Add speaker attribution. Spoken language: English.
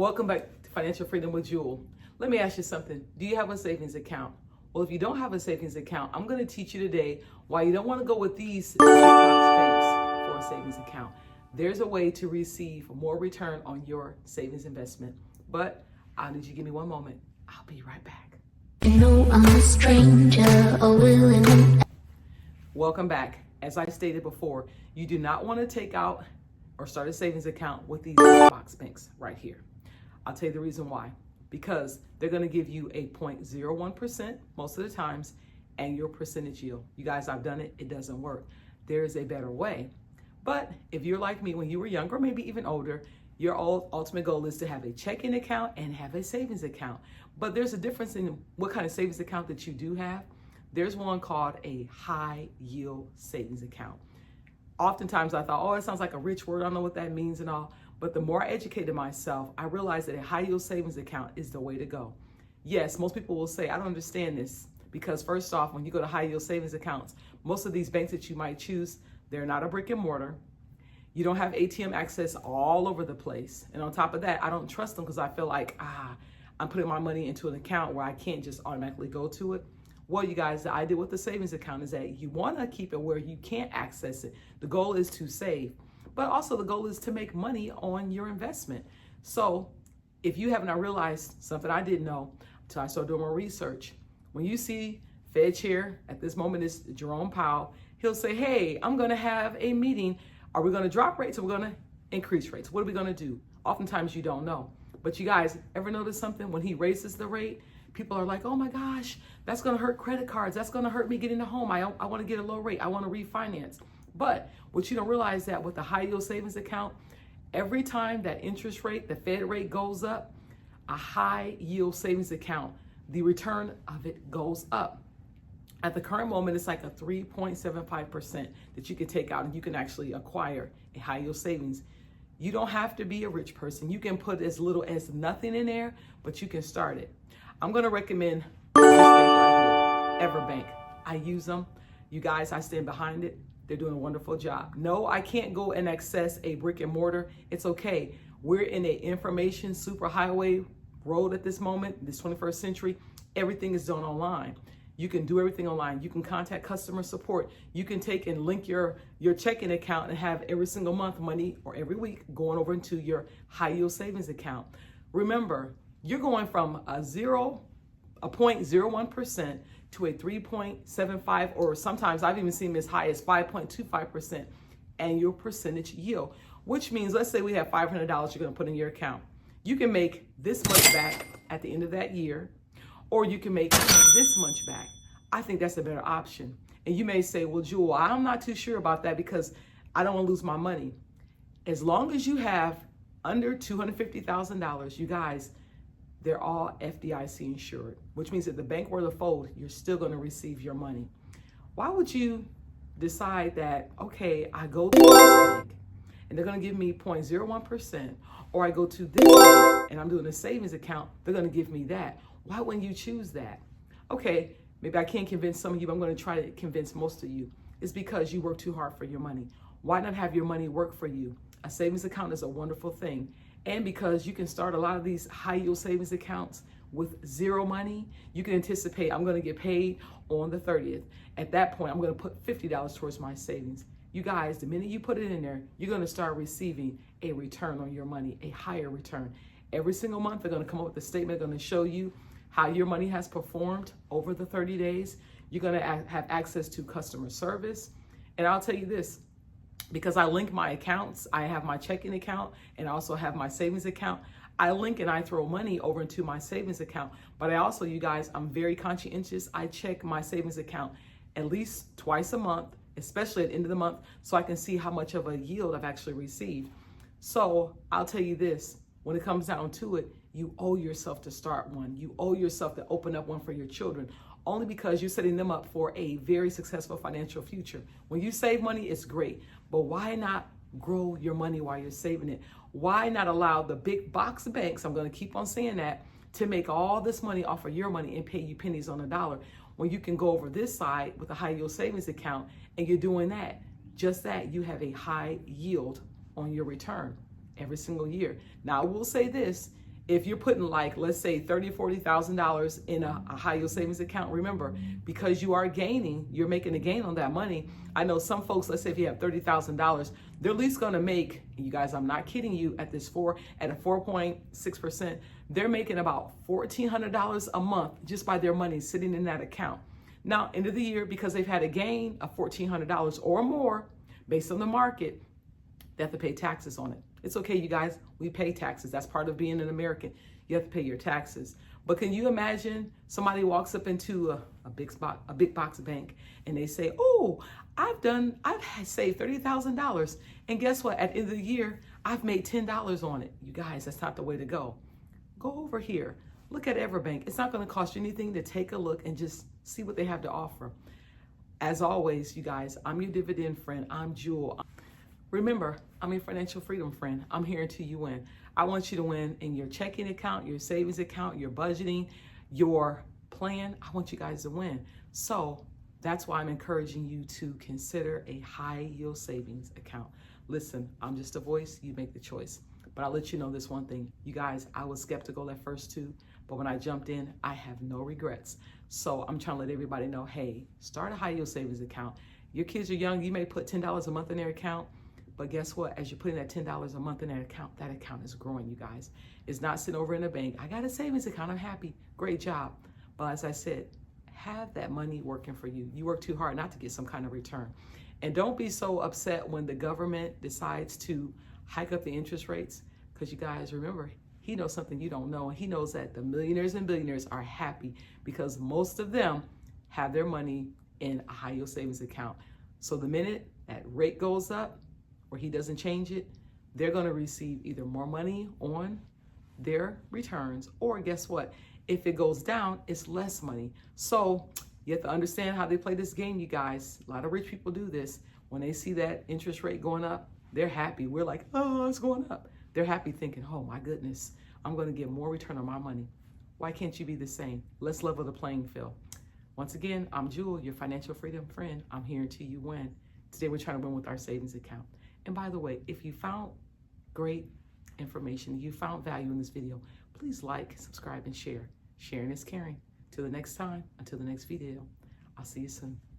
Speaker 1: Welcome back to Financial Freedom with Jewel. Let me ask you something. Do you have a savings account? Well, if you don't have a savings account, I'm going to teach you today why you don't want to go with these big box banks for a savings account. There's a way to receive more return on your savings investment. But I'll need you to give me one moment. I'll be right back.
Speaker 2: You know I'm a stranger,
Speaker 1: Welcome back. As I stated before, you do not want to take out or start a savings account with these big box banks right here. I'll tell you the reason why. Because they're going to give you a 0.01% most of the times and your percentage yield. You guys, I've done it. It doesn't work. There is a better way. But if you're like me when you were younger, maybe even older, your ultimate goal is to have a checking account and have a savings account. But there's a difference in what kind of savings account that you do have. There's one called a high yield savings account. Oftentimes I thought, oh, it sounds like a rich word. I don't know what that means and all. But the more I educated myself, I realized that a high yield savings account is the way to go. Yes, most people will say, I don't understand this. Because first off, when you go to high yield savings accounts, most of these banks that you might choose, they're not a brick and mortar. You don't have ATM access all over the place. And on top of that, I don't trust them because I feel like, I'm putting my money into an account where I can't just automatically go to it. Well, you guys, the idea with the savings account is that you want to keep it where you can't access it. The goal is to save, but also the goal is to make money on your investment. So if you haven't realized something I didn't know until I started doing more research, when you see Fed Chair at this moment is Jerome Powell, he'll say, hey, I'm going to have a meeting. Are we going to drop rates or we're going to increase rates? What are we going to do? Oftentimes you don't know. But you guys, ever notice something? When he raises the rate, people are like, oh my gosh, that's going to hurt credit cards. That's going to hurt me getting a home. I want to get a low rate. I want to refinance. But what you don't realize that with the high yield savings account, every time that interest rate, the Fed rate goes up, a high yield savings account, the return of it goes up. At the current moment, it's like a 3.75% that you can take out and you can actually acquire a high yield savings. You don't have to be a rich person. You can put as little as nothing in there, but you can start it. I'm going to recommend this bank right here, Everbank. I use them. You guys, I stand behind it. They're doing a wonderful job. No, I can't go and access a brick and mortar. It's okay. We're in an information superhighway road at this moment, this 21st century. Everything is done online. You can do everything online. You can contact customer support. You can take and link your checking account and have every single month money or every week going over into your high yield savings account. Remember, you're going from a 0.01% to a 3.75, or sometimes I've even seen as high as 5.25% annual percentage yield, which means, let's say we have $500 you're going to put in your account. You can make this much back at the end of that year, or you can make this much back. I think that's a better option. And you may say, well, Jewel, I'm not too sure about that because I don't want to lose my money. As long as you have under $250,000, you guys, they're all FDIC insured, which means that the bank were to fold, you're still going to receive your money. Why would you decide that, okay, I go to this bank and they're going to give me 0.01%, or I go to this bank and I'm doing a savings account, they're going to give me that? Why wouldn't you choose that? Okay, maybe I can't convince some of you, but I'm going to try to convince most of you. It's because you work too hard for your money. Why not have your money work for you? A savings account is a wonderful thing. And because you can start a lot of these high yield savings accounts with zero money, you can anticipate I'm going to get paid on the 30th. At that point, I'm going to put $50 towards my savings. You guys, the minute you put it in there, you're going to start receiving a return on your money, a higher return. Every single month, they're going to come up with a statement, going to show you how your money has performed over the 30 days. You're going to have access to customer service. And I'll tell you this, because I link my accounts, I have my checking account and I also have my savings account. I link and I throw money over into my savings account. But I also, you guys, I'm very conscientious. I check my savings account at least twice a month, especially at the end of the month, so I can see how much of a yield I've actually received. So I'll tell you this, when it comes down to it, you owe yourself to start one. You owe yourself to open up one for your children, only because you're setting them up for a very successful financial future. When you save money, it's great, but why not grow your money while you're saving it? Why not allow the big box banks, I'm going to keep on saying that, to make all this money off of your money and pay you pennies on a dollar, when you can go over this side with a high yield savings account and you're doing that, just that, you have a high yield on your return every single year. Now, I will say this, if you're putting like, let's say $30,000 or $40,000 in a high yield savings account, remember, because you are gaining, you're making a gain on that money. I know some folks, let's say if you have $30,000, they're at least going to make, you guys, I'm not kidding you, at a 4.6%, they're making about $1,400 a month just by their money sitting in that account. Now, end of the year, because they've had a gain of $1,400 or more based on the market, they have to pay taxes on it. It's okay, you guys, we pay taxes. That's part of being an American. You have to pay your taxes. But can you imagine somebody walks up into a big box bank and they say, oh, I've saved $30,000. And guess what? At the end of the year, I've made $10 on it. You guys, that's not the way to go. Go over here. Look at Everbank. It's not going to cost you anything to take a look and just see what they have to offer. As always, you guys, I'm your dividend friend. I'm Jewel. Remember, I'm your financial freedom friend. I'm here until you win. I want you to win in your checking account, your savings account, your budgeting, your plan. I want you guys to win. So that's why I'm encouraging you to consider a high yield savings account. Listen, I'm just a voice. You make the choice. But I'll let you know this one thing. You guys, I was skeptical at first too, but when I jumped in, I have no regrets. So I'm trying to let everybody know, hey, start a high yield savings account. Your kids are young. You may put $10 a month in their account. But guess what? As you're putting that $10 a month in that account is growing, you guys. It's not sitting over in a bank. I got a savings account. I'm happy. Great job. But as I said, have that money working for you. You work too hard not to get some kind of return. And don't be so upset when the government decides to hike up the interest rates, because you guys remember, he knows something you don't know. And he knows that the millionaires and billionaires are happy because most of them have their money in a high yield savings account. So the minute that rate goes up, or he doesn't change it, they're going to receive either more money on their returns, or guess what? If it goes down, it's less money. So you have to understand how they play this game, you guys. A lot of rich people do this. When they see that interest rate going up, they're happy. We're like, oh, it's going up. They're happy thinking, oh my goodness, I'm going to get more return on my money. Why can't you be the same? Let's level the playing field. Once again, I'm Jewel, your financial freedom friend. I'm here until you win. Today, we're trying to win with our savings account. And by the way, if you found great information, you found value in this video, please like, subscribe, and share. Sharing is caring. Till the next time, until the next video, I'll see you soon.